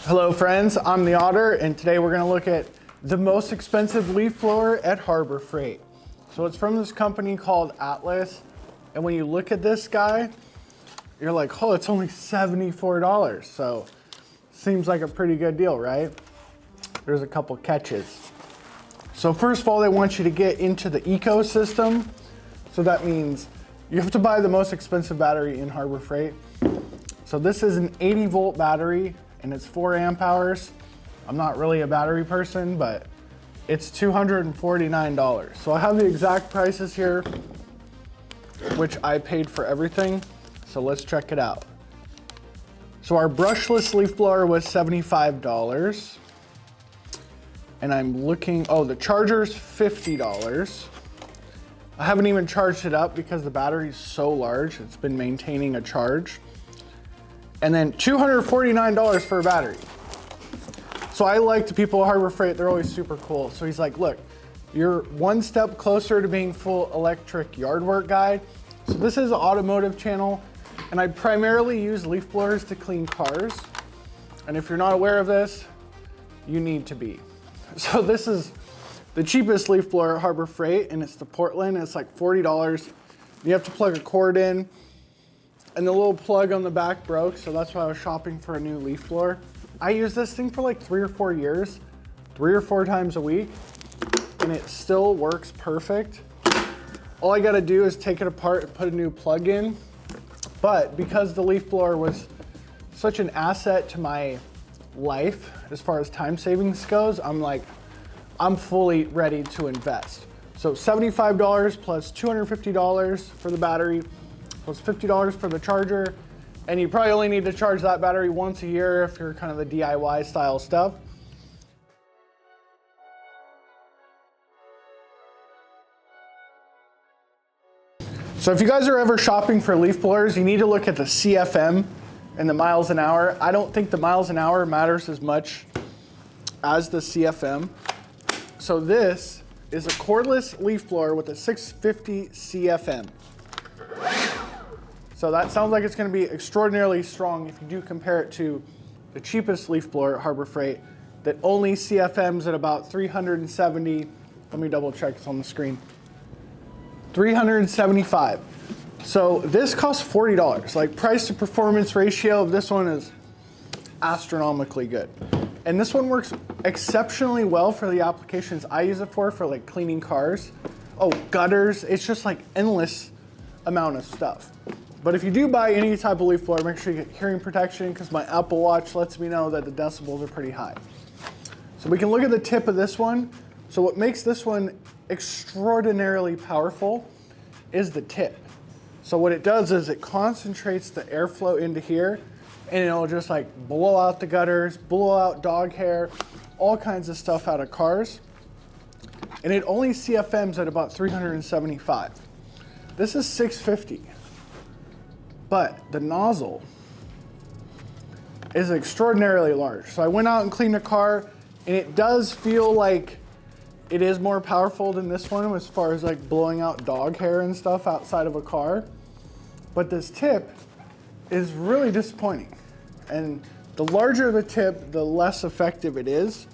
Hello friends, I'm the Otter, and today we're gonna look at the most expensive leaf blower at Harbor Freight. So it's from this company called Atlas, and when you look at this guy, you're like, oh, it's only $74. So seems like a pretty good deal, right? There's a couple catches. So first of all, they want you to get into the ecosystem. So that means you have to buy the most expensive battery in Harbor Freight. So this is an 80 volt battery and it's 4 amp hours. I'm not really a battery person, but it's $249. So I have the exact prices here, which I paid for everything. So let's check it out. So our brushless leaf blower was $75. And I'm looking, oh, the charger's $50. I haven't even charged it up because the battery's so large, it's been maintaining a charge. And then $249 for a battery. So I like the people at Harbor Freight, they're always super cool. So he's like, look, you're one step closer to being full electric yard work guy. So this is an automotive channel, and I primarily use leaf blowers to clean cars. And if you're not aware of this, you need to be. So this is the cheapest leaf blower at Harbor Freight, and it's the Portland. It's like $40. You have to plug a cord in, and the little plug on the back broke, so that's why I was shopping for a new leaf blower. I use this thing for like 3 or 4 years, 3 or 4 times a week, and it still works perfect. All I gotta do is take it apart and put a new plug in. But because the leaf blower was such an asset to my life as far as time savings goes, I'm fully ready to invest. So $75 plus $250 for the battery, plus $50 for the charger, and you probably only need to charge that battery once a year if you're kind of the DIY style stuff. So if you guys are ever shopping for leaf blowers, you need to look at the CFM and the miles an hour. I don't think the miles an hour matters as much as the CFM. So this is a cordless leaf blower with a 650 CFM. So that sounds like it's gonna be extraordinarily strong if you do compare it to the cheapest leaf blower at Harbor Freight that only CFMs at about 370, let me double check, it's on the screen, 375. So this costs $40. Like, price to performance ratio of this one is astronomically good. And this one works exceptionally well for the applications I use it for like cleaning cars. Oh, gutters, it's just like endless amount of stuff. But if you do buy any type of leaf blower, make sure you get hearing protection because my Apple Watch lets me know that the decibels are pretty high. So we can look at the tip of this one. So what makes this one extraordinarily powerful is the tip. So what it does is it concentrates the airflow into here, and it'll just like blow out the gutters, blow out dog hair, all kinds of stuff out of cars. And it only CFMs at about 375. This is 650. But the nozzle is extraordinarily large. So I went out and cleaned a car, and it does feel like it is more powerful than this one as far as like blowing out dog hair and stuff outside of a car. But this tip is really disappointing. And the larger the tip, the less effective it is.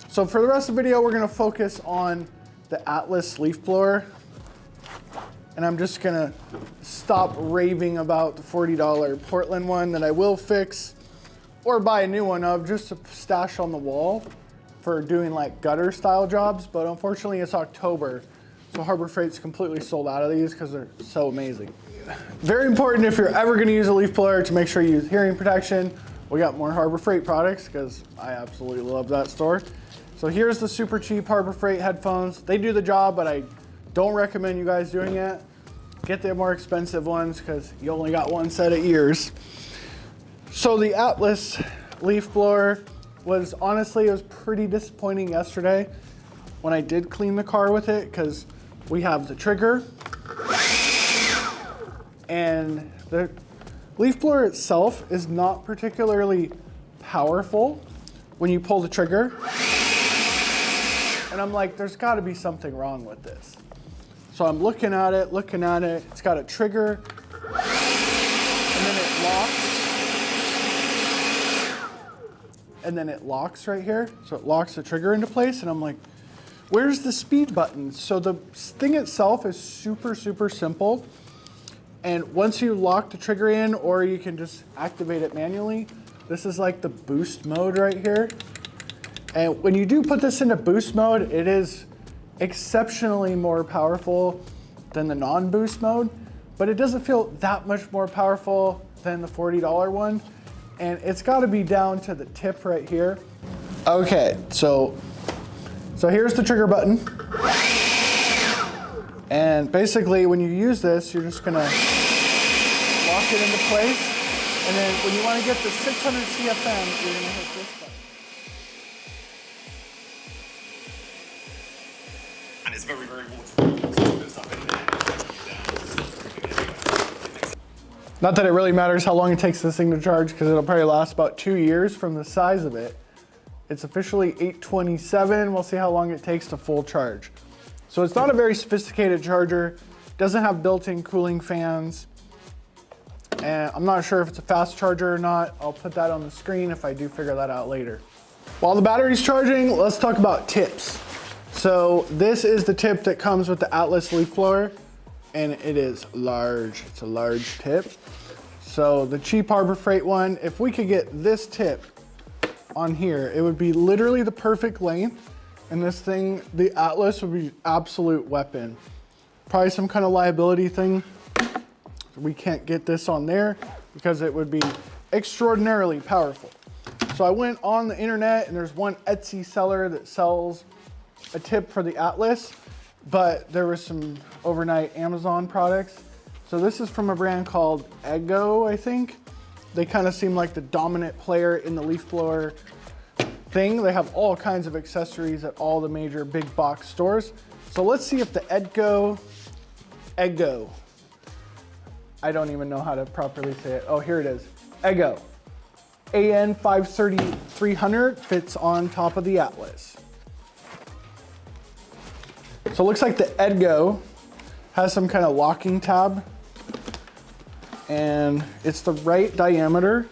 So for the rest of the video, we're gonna focus on the Atlas leaf blower. And I'm just gonna stop raving about the $40 Portland one that I will fix or buy a new one of just to stash on the wall for doing like gutter style jobs. But unfortunately it's October, so Harbor Freight's completely sold out of these because they're so amazing. Very important if you're ever gonna use a leaf blower to make sure you use hearing protection. We got more Harbor Freight products because I absolutely love that store. So here's the super cheap Harbor Freight headphones. They do the job, but I don't recommend you guys doing it. Get the more expensive ones because you only got one set of ears. So the Atlas leaf blower was honestly, it was pretty disappointing yesterday when I did clean the car with it because we have the trigger and the leaf blower itself is not particularly powerful when you pull the trigger. And I'm like, there's gotta be something wrong with this. So I'm looking at it, it's got a trigger, and then it locks, and then it locks right here. So it locks the trigger into place, and I'm like, where's the speed button? So the thing itself is super, super simple. And once you lock the trigger in, or you can just activate it manually, this is like the boost mode right here. And when you do put this into boost mode, it is exceptionally more powerful than the non-boost mode, but it doesn't feel that much more powerful than the $40 one. And it's gotta be down to the tip right here. Okay, so here's the trigger button. And basically when you use this, you're just gonna lock it into place. And then when you wanna get the 600 CFM, you're gonna hit this button. And it's very, very waterproof. So there's stuff in there. Not that it really matters how long it takes this thing to charge, because it'll probably last about 2 years from the size of it. It's officially 827. We'll see how long it takes to full charge. So it's not a very sophisticated charger. Doesn't have built-in cooling fans. And I'm not sure if it's a fast charger or not. I'll put that on the screen if I do figure that out later. While the battery's charging, let's talk about tips. So this is the tip that comes with the Atlas leaf blower, and it is large. It's a large tip. So the cheap Harbor Freight one, if we could get this tip on here, it would be literally the perfect length, and this thing, the Atlas, would be absolute weapon. Probably some kind of liability thing. We can't get this on there because it would be extraordinarily powerful. So I went on the internet, and there's one Etsy seller that sells a tip for the Atlas, but there was some overnight Amazon products. So this is from a brand called Eggo, I think. They kind of seem like the dominant player in the leaf blower thing. They have all kinds of accessories at all the major big box stores. So let's see if the Eggo, I don't even know how to properly say it. Oh, here it is, Eggo. AN 530-300 fits on top of the Atlas. So it looks like the Eggo has some kind of locking tab, and it's the right diameter,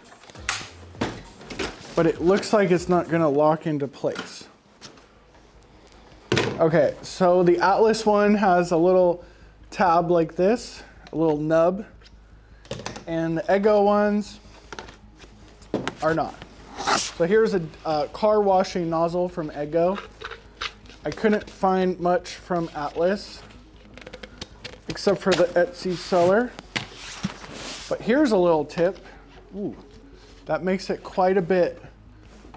but it looks like it's not gonna lock into place. Okay, so the Atlas one has a little tab like this, a little nub, and the Eggo ones are not. So here's a car washing nozzle from Eggo. I couldn't find much from Atlas, except for the Etsy seller. But here's a little tip. Ooh, that makes it quite a bit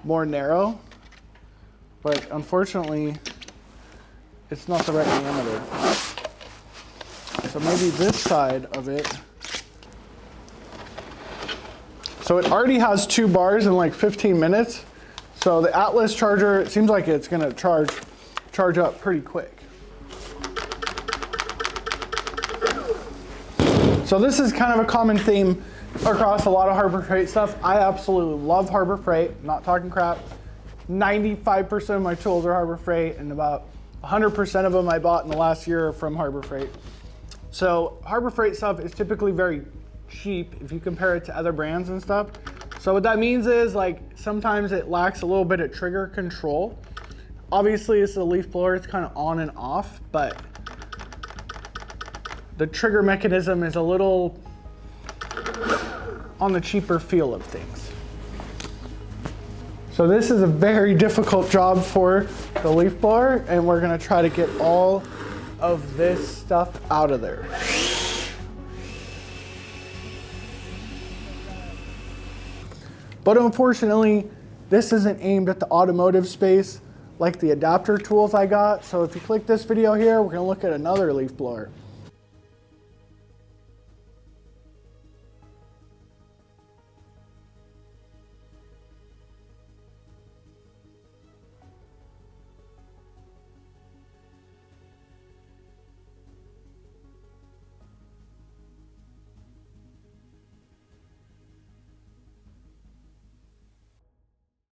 more narrow, but unfortunately, it's not the right diameter. So maybe this side of it. So it already has 2 bars in like 15 minutes. So the Atlas charger, it seems like it's gonna charge up pretty quick. So this is kind of a common theme across a lot of Harbor Freight stuff. I absolutely love Harbor Freight, I'm not talking crap. 95% of my tools are Harbor Freight, and about 100% of them I bought in the last year are from Harbor Freight. So Harbor Freight stuff is typically very cheap if you compare it to other brands and stuff. So what that means is, like, sometimes it lacks a little bit of trigger control. Obviously it's a leaf blower, it's kind of on and off, but the trigger mechanism is a little on the cheaper feel of things. So this is a very difficult job for the leaf blower, and we're gonna try to get all of this stuff out of there. But unfortunately, this isn't aimed at the automotive space like the adapter tools I got. So if you click this video here, we're gonna look at another leaf blower.